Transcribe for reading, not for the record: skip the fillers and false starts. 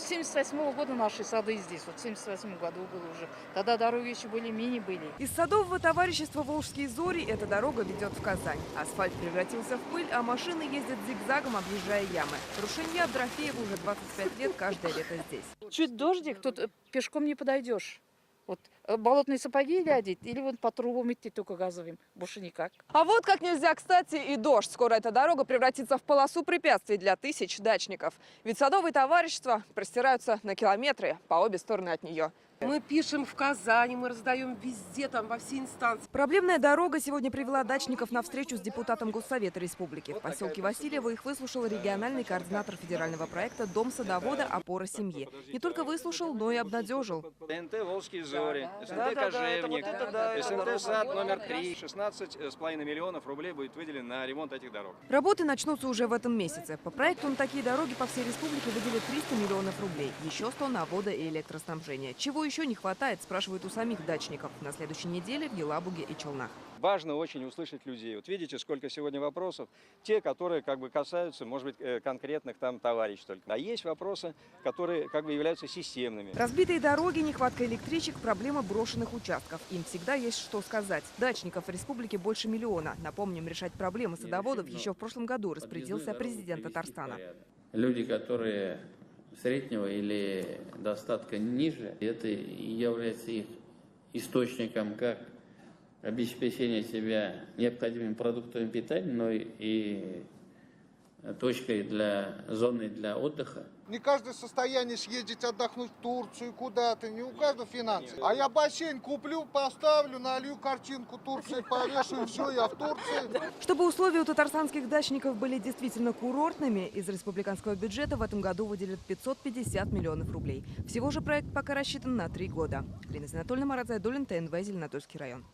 с 78 года наши сады здесь. Вот в 78 году было уже. Тогда дороги еще были, мини были. Из садового товарищества «Волжские зори» эта дорога ведет в Казань. Асфальт превратился в пыль, а машины ездят зигзагом, объезжая ямы. Рушенья Дорофеева уже 25 лет, каждое лето здесь. Чуть дождик, тут пешком не подойдешь. Вот болотные сапоги или одеть, или вот по трубам идти только газовым, больше никак. А вот как нельзя кстати и дождь. Скоро эта дорога превратится в полосу препятствий для тысяч дачников. Ведь садовые товарищества простираются на километры по обе стороны от нее. Мы пишем в Казани, мы раздаем везде, там, во все инстанции. Проблемная дорога сегодня привела дачников на встречу с депутатом Госсовета Республики. В поселке Васильево их выслушал региональный координатор федерального проекта «Дом садовода. Опора семьи». Не только выслушал, но и обнадежил. ТНТ «Волжские зори», СНТ «Кожевник», СНТ «Сад» номер 3. 16,5 миллионов рублей будет выделено на ремонт этих дорог. Работы начнутся уже в этом месяце. По проекту на такие дороги по всей республике выделят 300 миллионов рублей. Еще 100 на водо- и электроснабжение. Чего еще не хватает, спрашивают у самих дачников. На следующей неделе в Елабуге и Челнах. Важно очень услышать людей. Вот видите, сколько сегодня вопросов. Те, которые касаются, может быть, конкретных там товарищей только. А есть вопросы, которые являются системными. Разбитые дороги, нехватка электричек, проблема брошенных участков. Им всегда есть что сказать. Дачников в республике больше миллиона. Напомним, решать проблемы садоводов еще в прошлом году распорядился президент Татарстана. Люди, которые среднего или достатка ниже, это является их источником как обеспечения себя необходимыми продуктами питания, но и точкой зоной для отдыха. Не каждый в состоянии съездить отдохнуть в Турцию куда-то, не у каждого финансы. А я бассейн куплю, поставлю, налью картинку Турции, повешу, и все, я в Турции. Чтобы условия у татарстанских дачников были действительно курортными, из республиканского бюджета в этом году выделят 550 миллионов рублей. Всего же проект пока рассчитан на 3 года. Лена Анатольевна, Марат Зайдуллин, ТНВ, Зеленодольский район.